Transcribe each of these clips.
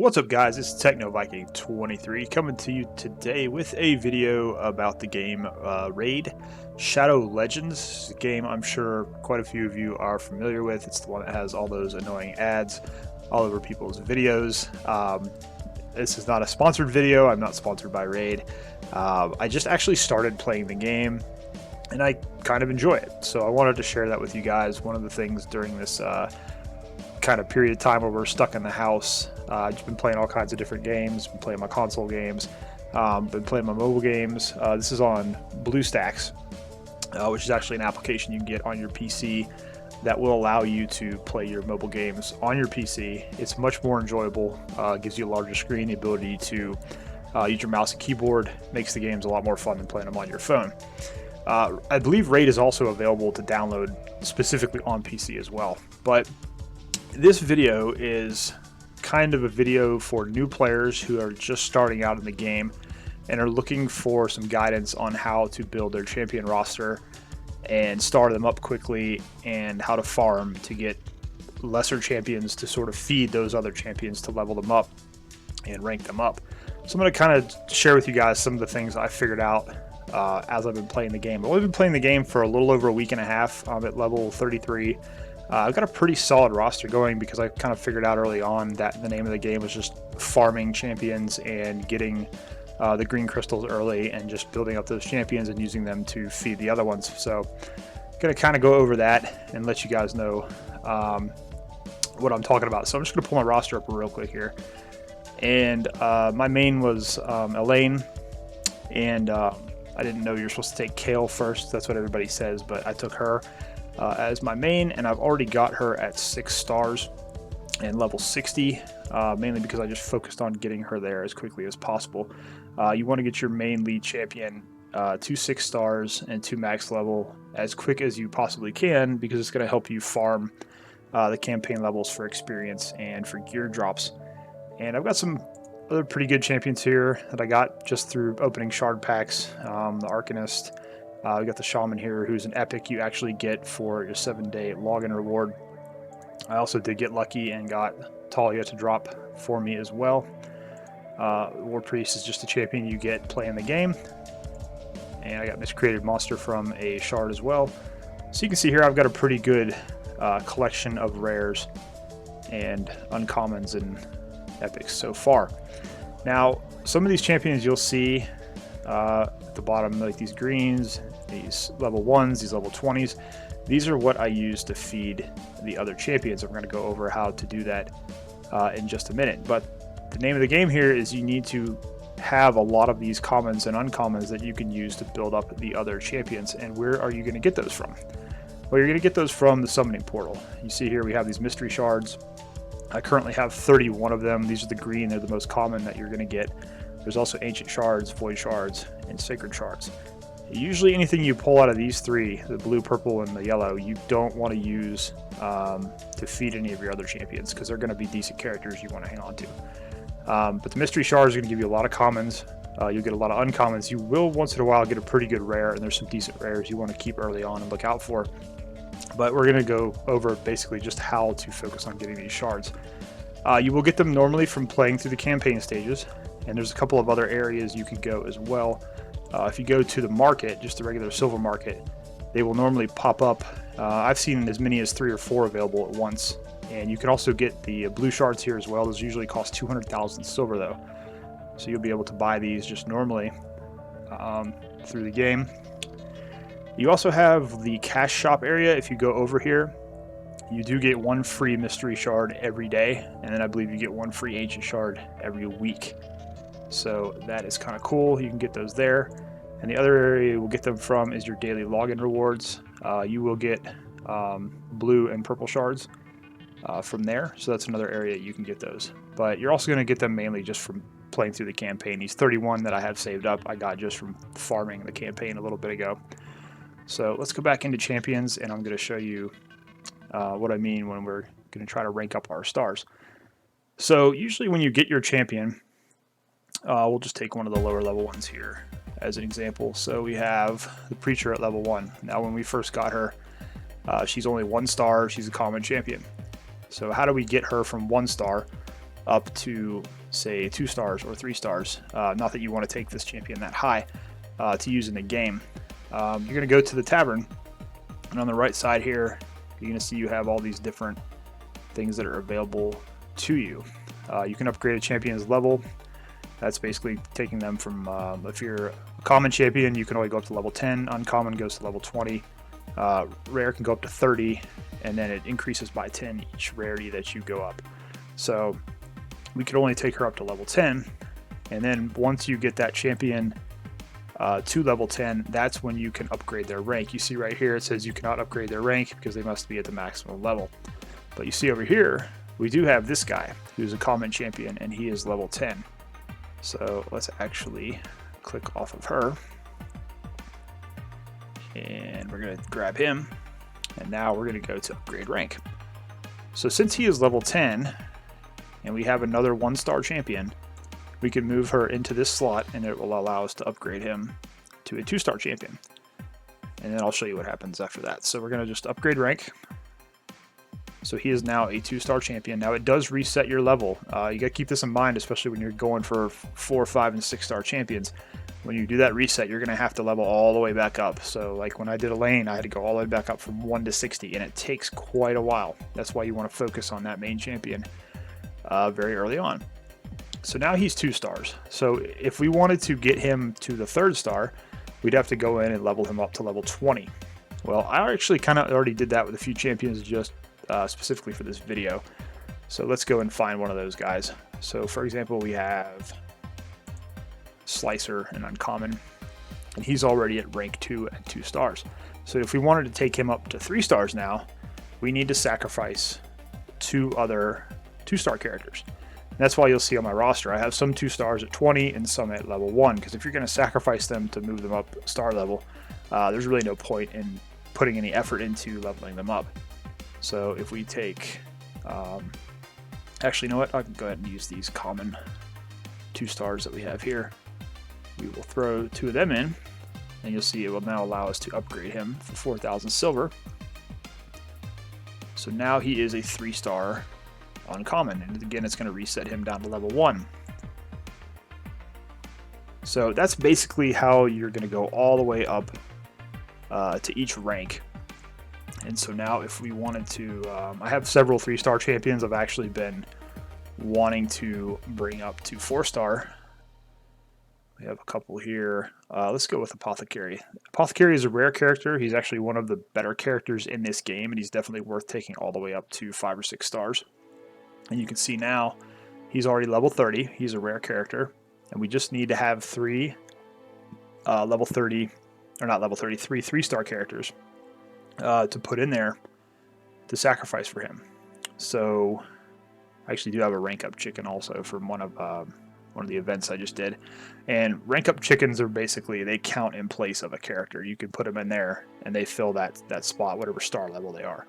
What's up, guys? It's Techno Viking 23 coming to you today with a video about the game Raid Shadow Legends. It's a game I'm sure quite a few of you are familiar with. It's the one that has all those annoying ads all over people's videos. This is not a sponsored video. I'm not sponsored by Raid. I just actually started playing the game and I kind of enjoy it, so I wanted to share that with you guys. One of the things during this kind of period of time where we're stuck in the house, I've just been playing all kinds of different games, been playing my console games, been playing my mobile games. This is on BlueStacks, which is actually an application you can get on your PC that will allow you to play your mobile games on your PC. It's much more enjoyable, gives you a larger screen, the ability to use your mouse and keyboard, makes the games a lot more fun than playing them on your phone. I believe Raid is also available to download specifically on PC as well, but this video is kind of a video for new players who are just starting out in the game and are looking for some guidance on how to build their champion roster and start them up quickly, and how to farm to get lesser champions to sort of feed those other champions to level them up and rank them up. So I'm going to kind of share with you guys some of the things I figured out as I've been playing the game. I've only been playing the game for a little over a week and a half. I'm at level 33. I've got a pretty solid roster going because I kind of figured out early on that the name of the game was just farming champions and getting the green crystals early and just building up those champions and using them to feed the other ones. So I'm going to kind of go over that and let you guys know what I'm talking about. So I'm just going to pull my roster up real quick here. And my main was Elaine, and I didn't know you're supposed to take Kale first. That's what everybody says, but I took her as my main, and I've already got her at 6 stars and level 60, mainly because I just focused on getting her there as quickly as possible. You want to get your main lead champion to 6 stars and to max level as quick as you possibly can, because it's going to help you farm the campaign levels for experience and for gear drops. And I've got some other pretty good champions here that I got just through opening shard packs. The Arcanist. We got the Shaman here, who's an epic you actually get for your 7-day login reward. I also did get lucky and got Talia to drop for me as well. War Priest is just a champion you get playing the game. And I got Miscreated Monster from a shard as well. So you can see here I've got a pretty good collection of rares and uncommons and epics so far. Now, some of these champions you'll see at the bottom, like these greens, these level 1s, these level 20s. These are what I use to feed the other champions. I'm going to go over how to do that in just a minute. But the name of the game here is you need to have a lot of these commons and uncommons that you can use to build up the other champions. And where are you going to get those from? Well, you're going to get those from the summoning portal. You see here we have these mystery shards. I currently have 31 of them. These are the green. They're the most common that you're going to get. There's also ancient shards, void shards, and sacred shards. Usually anything you pull out of these three, the blue, purple, and the yellow, you don't want to use to feed any of your other champions, because they're going to be decent characters you want to hang on to. But the mystery shards are going to give you a lot of commons. You'll get a lot of uncommons. You will once in a while get a pretty good rare, and there's some decent rares you want to keep early on and look out for. But we're going to go over basically just how to focus on getting these shards. You will get them normally from playing through the campaign stages, and there's a couple of other areas you can go as well. If you go to the market, just the regular silver market, they will normally pop up. I've seen as many as 3 or 4 available at once, and you can also get the blue shards here as well. Those usually cost 200,000 silver though, so you'll be able to buy these just normally through the game. You also have the cash shop area. If you go over here, you do get 1 free mystery shard every day, and then I believe you get 1 free ancient shard every week. So that is kind of cool. You can get those there. And the other area you will get them from is your daily login rewards. You will get blue and purple shards from there. So that's another area you can get those. But you're also going to get them mainly just from playing through the campaign. These 31 that I have saved up, I got just from farming the campaign a little bit ago. So let's go back into champions, and I'm going to show you what I mean when we're going to try to rank up our stars. So usually when you get your champion, we'll just take one of the lower level ones here as an example. So we have the Preacher at level 1. Now when we first got her, she's only 1 star. She's a common champion. So how do we get her from 1 star up to, say, 2 stars or 3 stars. Not that you want to take this champion that high to use in the game. You're going to go to the tavern, and on the right side here, you're going to see you have all these different things that are available to you. You can upgrade a champion's level. That's basically taking them from, if you're a common champion, you can only go up to level 10. Uncommon goes to level 20. Rare can go up to 30, and then it increases by 10 each rarity that you go up. So we could only take her up to level 10, and then once you get that champion to level 10, that's when you can upgrade their rank. You see right here it says you cannot upgrade their rank because they must be at the maximum level. But you see over here, we do have this guy who's a common champion, and he is level 10. So let's actually click off of her, and we're going to grab him, and now we're going to go to upgrade rank. So since he is level 10 and we have another 1-star champion, we can move her into this slot, and it will allow us to upgrade him to a 2-star champion. And then I'll show you what happens after that. So we're going to just upgrade rank. So he is now a 2-star champion. Now it does reset your level. You got to keep this in mind, especially when you're going for 4, 5, and 6-star champions. When you do that reset, you're going to have to level all the way back up. So like when I did Elaine, I had to go all the way back up from 1 to 60, and it takes quite a while. That's why you want to focus on that main champion very early on. So now he's 2 stars. So if we wanted to get him to the 3rd star, we'd have to go in and level him up to level 20. Well, I actually kind of already did that with a few champions just specifically for this video. So let's go and find one of those guys. So for example, we have Slicer and Uncommon, and he's already at rank 2 and 2 stars. So if we wanted to take him up to 3 stars now, we need to sacrifice 2 other 2-star characters. And that's why you'll see on my roster, I have some 2 stars at 20 and some at level 1, because if you're going to sacrifice them to move them up star level, there's really no point in putting any effort into leveling them up. So if we take, actually, you know what? I can go ahead and use these common 2 stars that we have here. We will throw 2 of them in, and you'll see it will now allow us to upgrade him for 4,000 silver. So now he is a 3-star uncommon, and again, it's going to reset him down to level 1. So that's basically how you're going to go all the way up to each rank. And so now if we wanted to, I have several 3-star champions I've actually been wanting to bring up to 4-star. We have a couple here. Let's go with Apothecary. Apothecary is a rare character. He's actually one of the better characters in this game, and he's definitely worth taking all the way up to 5 or 6 stars. And you can see now he's already level 30. He's a rare character, and we just need to have 3 level 30, or not level 30, 3 3-star characters to put in there to sacrifice for him. So I actually do have a rank up chicken also from one of the events I just did. And rank up chickens are basically, they count in place of a character. You can put them in there and they fill that spot, whatever star level they are.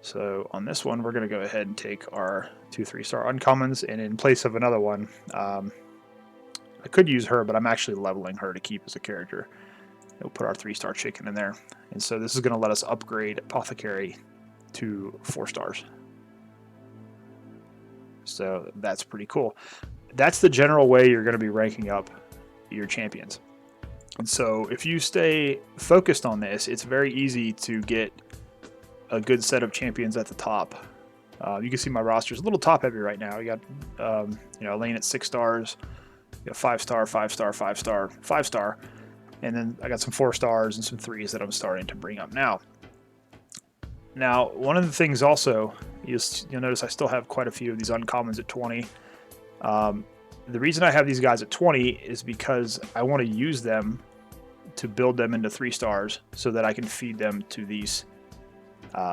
So on this one, we're going to go ahead and take our 2 3-star uncommons, and in place of another one, I could use her, but I'm actually leveling her to keep as a character. We'll put our 3-star chicken in there. And so this is going to let us upgrade Apothecary to 4 stars. So that's pretty cool. That's the general way you're going to be ranking up your champions. And so if you stay focused on this, it's very easy to get a good set of champions at the top. You can see my roster is a little top heavy right now. We got Elaine at 6 stars, you got 5-star, 5-star, 5-star, 5-star, and then I got some 4 stars and some 3s that I'm starting to bring up now. Now, one of the things also is you'll notice I still have quite a few of these uncommons at 20. The reason I have these guys at 20 is because I want to use them to build them into 3 stars so that I can feed them to these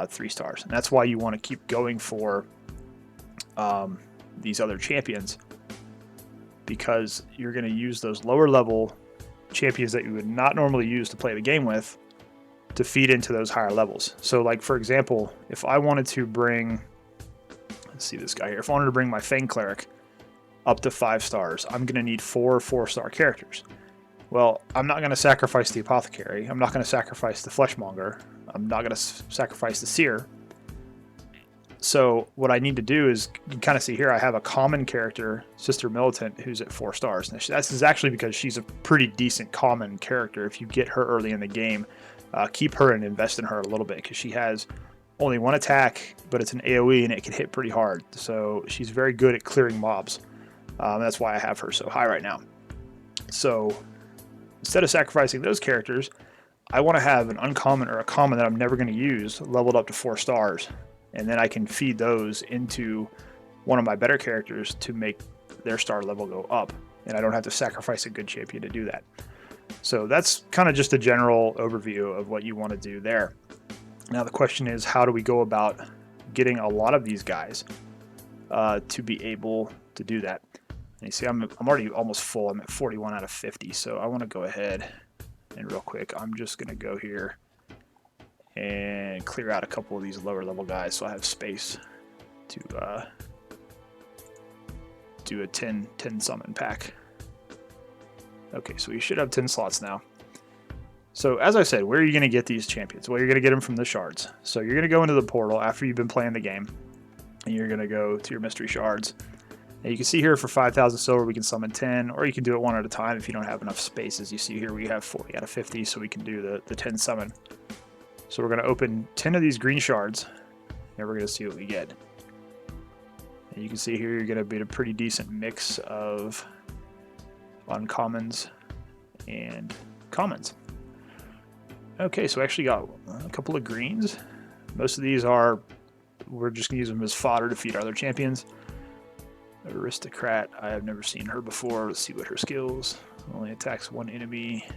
3 stars. And that's why you want to keep going for these other champions, because you're going to use those lower level champions that you would not normally use to play the game with to feed into those higher levels. So like, for example, if I wanted to bring, let's see this guy here, if I wanted to bring my Fang Cleric up to 5 stars, I'm going to need 4 4-star characters. Well, I'm not going to sacrifice the Apothecary. I'm not going to sacrifice the Fleshmonger. I'm not going to sacrifice the Seer. So what I need to do is, you kind of see here, I have a common character, Sister Militant, who's at 4 stars. Now, this is actually because she's a pretty decent common character. If you get her early in the game, keep her and invest in her a little bit, because she has only 1 attack, but it's an AoE and it can hit pretty hard. So she's very good at clearing mobs. That's why I have her so high right now. So instead of sacrificing those characters, I want to have an uncommon or a common that I'm never going to use leveled up to 4 stars. And then I can feed those into one of my better characters to make their star level go up. And I don't have to sacrifice a good champion to do that. So that's kind of just a general overview of what you want to do there. Now the question is, how do we go about getting a lot of these guys to be able to do that? And you see, I'm already almost full. I'm at 41 out of 50. So I want to go ahead and real quick, I'm just going to go here and clear out a couple of these lower level guys so I have space to do a 10 summon pack. Okay, so we should have 10 slots now. So as I said, where are you going to get these champions? Well, you're going to get them from the shards. So you're going to go into the portal after you've been playing the game, and you're going to go to your mystery shards. Now you can see here for 5,000 silver we can summon 10, or you can do it one at a time if you don't have enough spaces. You see here we have 40 out of 50, so we can do the 10 summon. So we're going to open 10 of these green shards, and we're going to see what we get. And you can see here you're going to get a pretty decent mix of uncommons and commons. Okay, so we actually got a couple of greens. Most of these are, we're just going to use them as fodder to feed our other champions. Aristocrat, I have never seen her before. Let's see what her skills. Only attacks 1 enemy.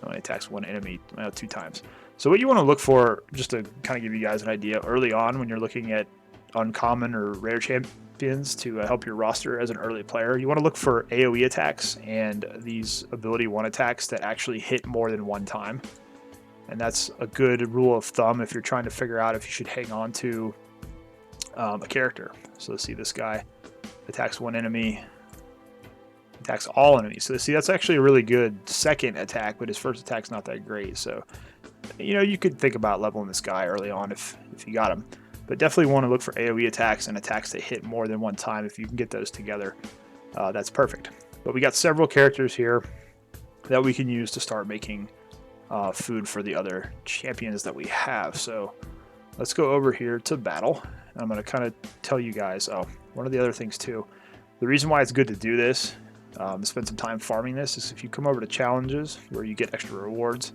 Only attacks 1 enemy 2 times. So what you want to look for, just to kind of give you guys an idea, early on when you're looking at uncommon or rare champions to help your roster as an early player, you want to look for AoE attacks and these ability 1 attacks that actually hit more than 1 time. And that's a good rule of thumb if you're trying to figure out if you should hang on to a character. So let's see, this guy attacks 1 enemy, attacks all enemies. So see, that's actually a really good second attack, but his first attack's not that great. So, you know, you could think about leveling this guy early on if you got him. But definitely want to look for AoE attacks and attacks that hit more than 1 time. If you can get those together, that's perfect. But we got several characters here that we can use to start making food for the other champions that we have. So let's go over here to battle. And I'm going to kind of tell you guys, one of the other things too, the reason why it's good to do this, spend some time farming this, is if you come over to challenges where you get extra rewards,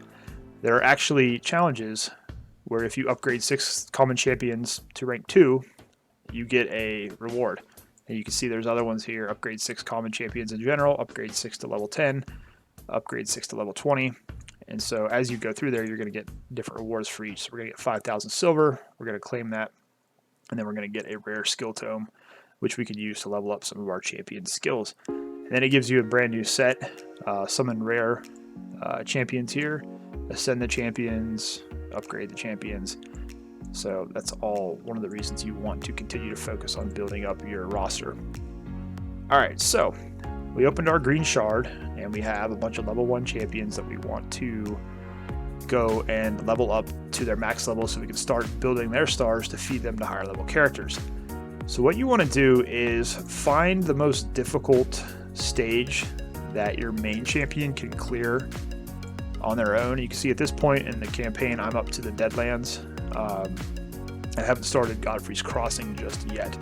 there are actually challenges where if you upgrade 6 common champions to rank 2, you get a reward. And you can see there's other ones here: upgrade 6 common champions in general, upgrade 6 to level 10, upgrade 6 to level 20. And so as you go through there, you're going to get different rewards for each. So we're going to get 5,000 silver, we're going to claim that, and then we're going to get a rare skill tome, which we can use to level up some of our champion skills. And then it gives you a brand new set, summon rare champions here, ascend the champions, upgrade the champions. So that's all one of the reasons you want to continue to focus on building up your roster. Alright, so we opened our green shard and we have a bunch of level 1 champions that we want to go and level up to their max level so we can start building their stars to feed them to higher level characters. So what you want to do is find the most difficult stage that your main champion can clear on their own. You can see at this point in the campaign I'm up to the Deadlands. I haven't started Godfrey's Crossing just yet.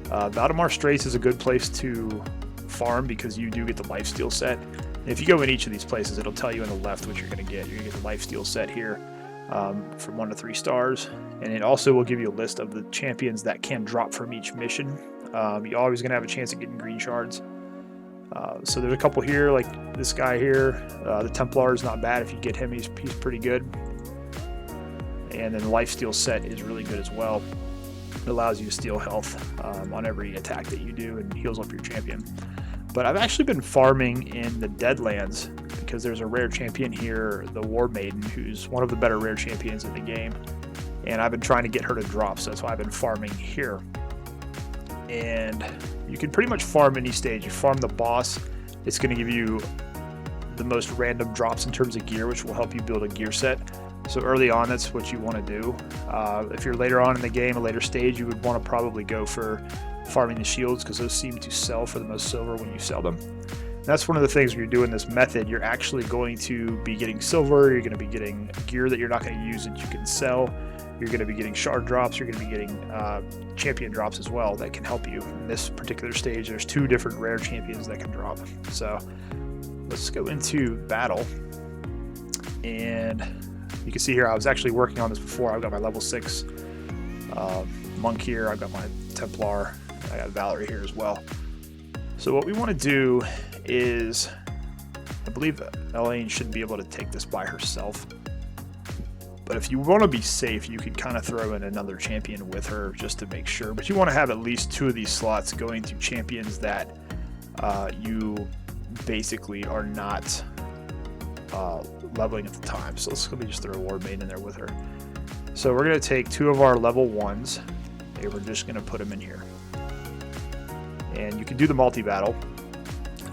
Valdemar Straits is a good place to farm because you do get the lifesteal set. And if you go in each of these places, it'll tell you on the left what you're going to get. You're going to get the lifesteal set here from 1 to 3 stars, and it also will give you a list of the champions that can drop from each mission. You're always going to have a chance of getting green shards. So there's a couple here, like this guy here. The Templar is not bad. If you get him, he's pretty good. And then the lifesteal set is really good as well. It allows you to steal health on every attack that you do and heals up your champion. But I've actually been farming in the Deadlands because there's a rare champion here, the War Maiden, who's one of the better rare champions in the game. And I've been trying to get her to drop, so that's why I've been farming here. And you can pretty much farm any stage. You farm the boss, it's going to give you the most random drops in terms of gear, which will help you build a gear set. So early on, that's what you want to do. If you're later on in the game, a later stage, you would want to probably go for farming the shields, because those seem to sell for the most silver when you sell them. And that's one of the things when you're doing this method, you're actually going to be getting silver, you're going to be getting gear that you're not going to use that you can sell, you're going to be getting shard drops, you're going to be getting champion drops as well that can help you. In this particular stage, there's 2 different rare champions that can drop. So let's go into battle, and you can see here I was actually working on this before. I've got my level 6 monk here, I've got my Templar, I got Valerie here as well. So what we want to do is, I believe Elaine should be able to take this by herself, but if you want to be safe, you can kind of throw in another champion with her just to make sure. But you want to have at least 2 of these slots going to champions that you basically are not leveling at the time. So let's let me just throw a Ward Maiden in there with her. So we're going to take 2 of our level 1s, and we're just going to put them in here. And you can do the multi-battle.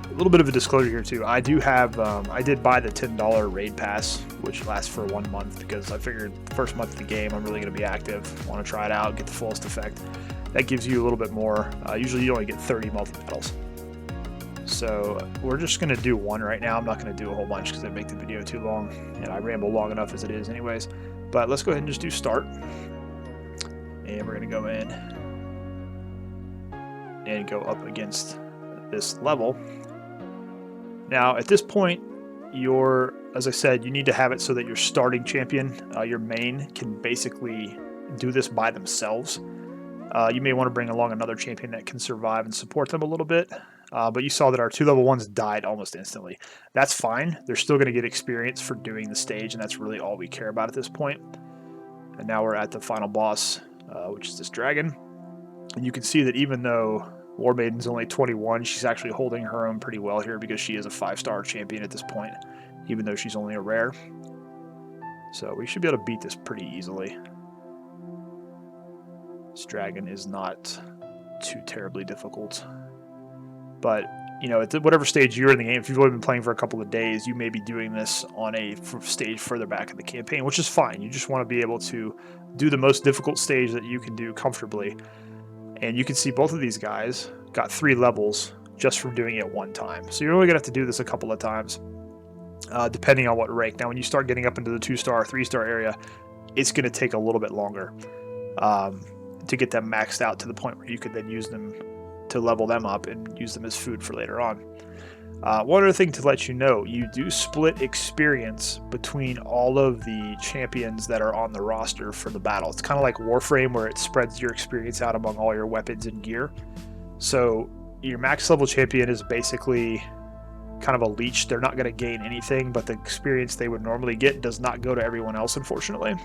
A little bit of a disclosure here too. I do have, I did buy the $10 raid pass, which lasts for 1 month, because I figured the first month of the game I'm really going to be active. Want to try it out, get the fullest effect. That gives you a little bit more. Usually you only get 30 multi-battles. So we're just going to do 1 right now. I'm not going to do a whole bunch because it'd make the video too long, and I ramble long enough as it is anyways. But let's go ahead and just do start. And we're going to go in and go up against this level. Now at this point, as I said, you need to have it so that your starting champion, your main, can basically do this by themselves. You may want to bring along another champion that can survive and support them a little bit. But you saw that our 2 level 1s died almost instantly. That's fine. They're still going to get experience for doing the stage, and that's really all we care about at this point. And now we're at the final boss, which is this dragon. And you can see that even though War Maiden's only 21, she's actually holding her own pretty well here, because she is a 5-star champion at this point, even though she's only a rare. So we should be able to beat this pretty easily. This dragon is not too terribly difficult. But, you know, at whatever stage you're in the game, if you've only been playing for a couple of days, you may be doing this on a stage further back in the campaign, which is fine. You just want to be able to do the most difficult stage that you can do comfortably. And you can see both of these guys got 3 levels just from doing it 1 time. So you're only going to have to do this a couple of times, depending on what rank. Now, when you start getting up into the 2-star, 3-star area, it's going to take a little bit longer to get them maxed out to the point where you could then use them to level them up and use them as food for later on. One other thing to let you know, you do split experience between all of the champions that are on the roster for the battle. It's kind of like Warframe, where it spreads your experience out among all your weapons and gear. So your max level champion is basically kind of a leech. They're not going to gain anything, but the experience they would normally get does not go to everyone else, unfortunately.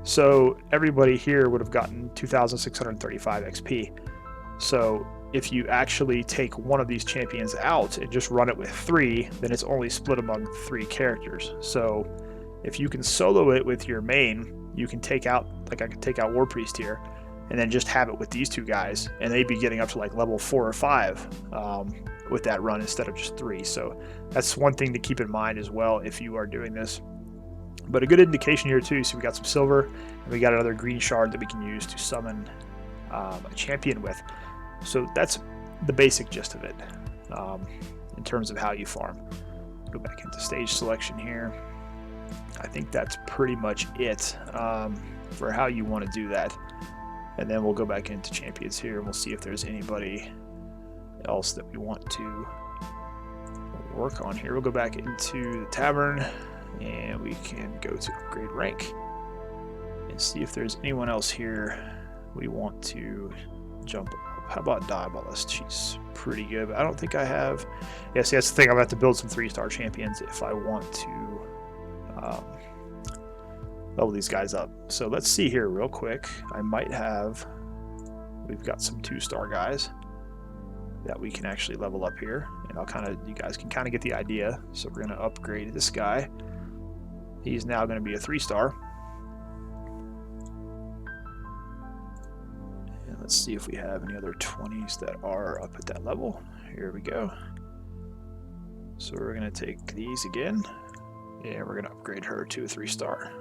So everybody here would have gotten 2,635 XP. So if you actually take one of these champions out and just run it with 3, then it's only split among 3 characters. So if you can solo it with your main, you can take out, like I could take out War Priest here, and then just have it with these 2 guys, and they'd be getting up to like level 4 or 5 with that run instead of just 3. So that's one thing to keep in mind as well if you are doing this. But a good indication here too, so we got some silver, and we got another green shard that we can use to summon a champion with. So that's the basic gist of it in terms of how you farm. Go back into stage selection here. I think that's pretty much it for how you want to do that. And then we'll go back into champions here, and we'll see if there's anybody else that we want to work on here. We'll go back into the tavern, and we can go to upgrade rank and see if there's anyone else here we want to jump up. How about Diabolist? She's pretty good, but I don't think I have. Yeah, see, that's the thing. I'm going to have to build some 3-star champions if I want to level these guys up. So let's see here real quick. I might have. We've got some 2-star guys that we can actually level up here, and you guys can kind of get the idea. So we're going to upgrade this guy. He's now going to be a 3-star. Let's see if we have any other 20s that are up at that level. Here we go. So we're going to take these again, and we're going to upgrade her to a 3-star.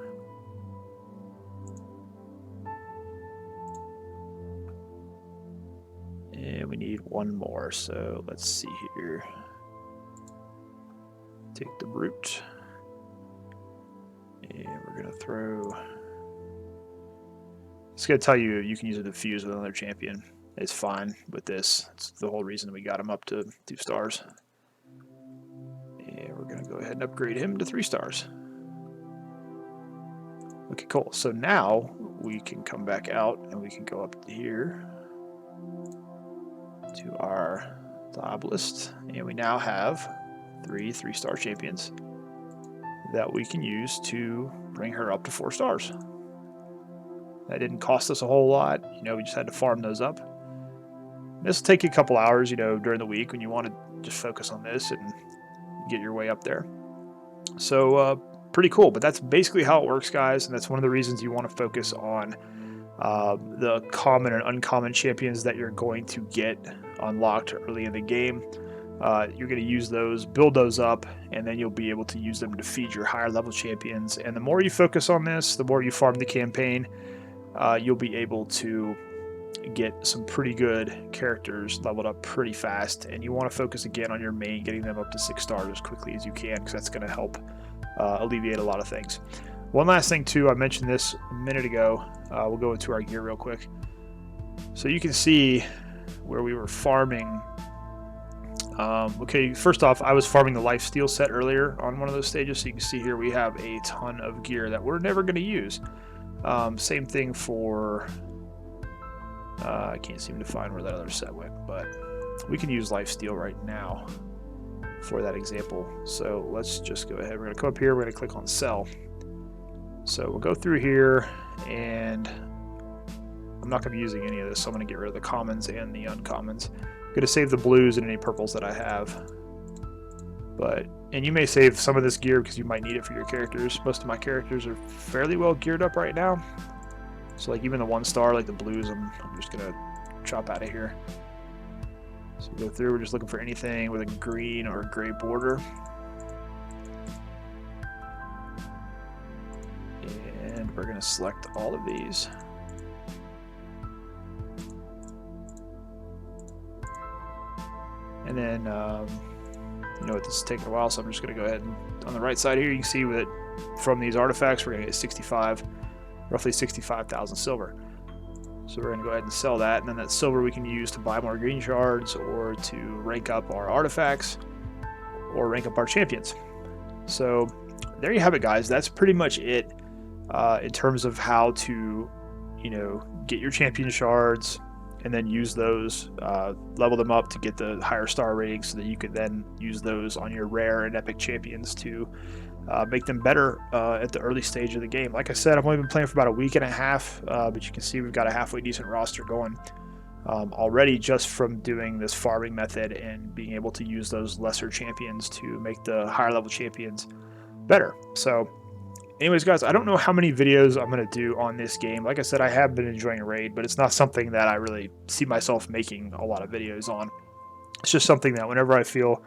one more. So let's see here. Take the brute. And we're going to throw... It's going to tell you you can use a diffuse with another champion. It's fine with this. It's the whole reason we got him up to 2 stars. And we're going to go ahead and upgrade him to 3 stars. Okay, cool. So now we can come back out and we can go up here to our job list. And we now have 3 3-star champions that we can use to bring her up to 4 stars. That didn't cost us a whole lot. You know, we just had to farm those up. This will take you a couple hours, you know, during the week when you want to just focus on this and get your way up there. So, pretty cool. But that's basically how it works, guys. And that's one of the reasons you want to focus on the common and uncommon champions that you're going to get unlocked early in the game. You're going to use those, build those up, and then you'll be able to use them to feed your higher level champions. And the more you focus on this, the more you farm the campaign, you'll be able to get some pretty good characters leveled up pretty fast. And you want to focus again on your main, getting them up to 6 stars as quickly as you can, because that's going to help alleviate a lot of things. One last thing too, I mentioned this a minute ago. We'll go into our gear real quick. So you can see where we were farming. Okay, first off, I was farming the life steal set earlier on one of those stages. So you can see here we have a ton of gear that we're never going to use. Same thing for... I can't seem to find where that other set went, but we can use life steal right now for that example. So let's just go ahead. We're going to come up here. We're going to click on sell. So we'll go through here, and I'm not going to be using any of this, so I'm going to get rid of the commons and the uncommons. I'm going to save the blues and any purples that I have. And you may save some of this gear because you might need it for your characters. Most of my characters are fairly well geared up right now. So like even the 1 star, like the blues, I'm just going to chop out of here. So we go through, we're just looking for anything with a green or gray border. And we're going to select all of these. And then, you know what, this is taking a while, so I'm just going to go ahead and on the right side here, you can see that from these artifacts, we're going to get roughly 65,000 silver. So we're going to go ahead and sell that, and then that silver we can use to buy more green shards or to rank up our artifacts or rank up our champions. So there you have it, guys. That's pretty much it in terms of how to, you know, get your champion shards and then use those, level them up to get the higher star ratings so that you could then use those on your rare and epic champions to make them better at the early stage of the game. Like I said, I've only been playing for about a week and a half, but you can see we've got a halfway decent roster going already just from doing this farming method and being able to use those lesser champions to make the higher level champions better. So anyways, guys, I don't know how many videos I'm going to do on this game. Like I said, I have been enjoying Raid, but it's not something that I really see myself making a lot of videos on. It's just something that whenever I feel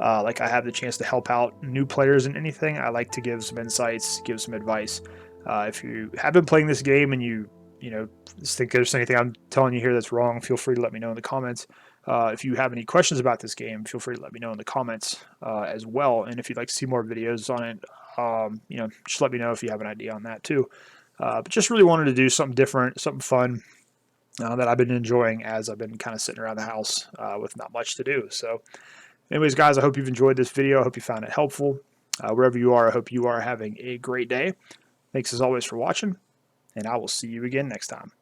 like I have the chance to help out new players in anything, I like to give some insights, give some advice. If you have been playing this game and you know, think there's anything I'm telling you here that's wrong, feel free to let me know in the comments. If you have any questions about this game, feel free to let me know in the comments as well. And if you'd like to see more videos on it, you know, just let me know if you have an idea on that too. But just really wanted to do something different, something fun that I've been enjoying as I've been kind of sitting around the house with not much to do. So anyways, guys, I hope you've enjoyed this video. I hope you found it helpful. Wherever you are, I hope you are having a great day. Thanks as always for watching, and I will see you again next time.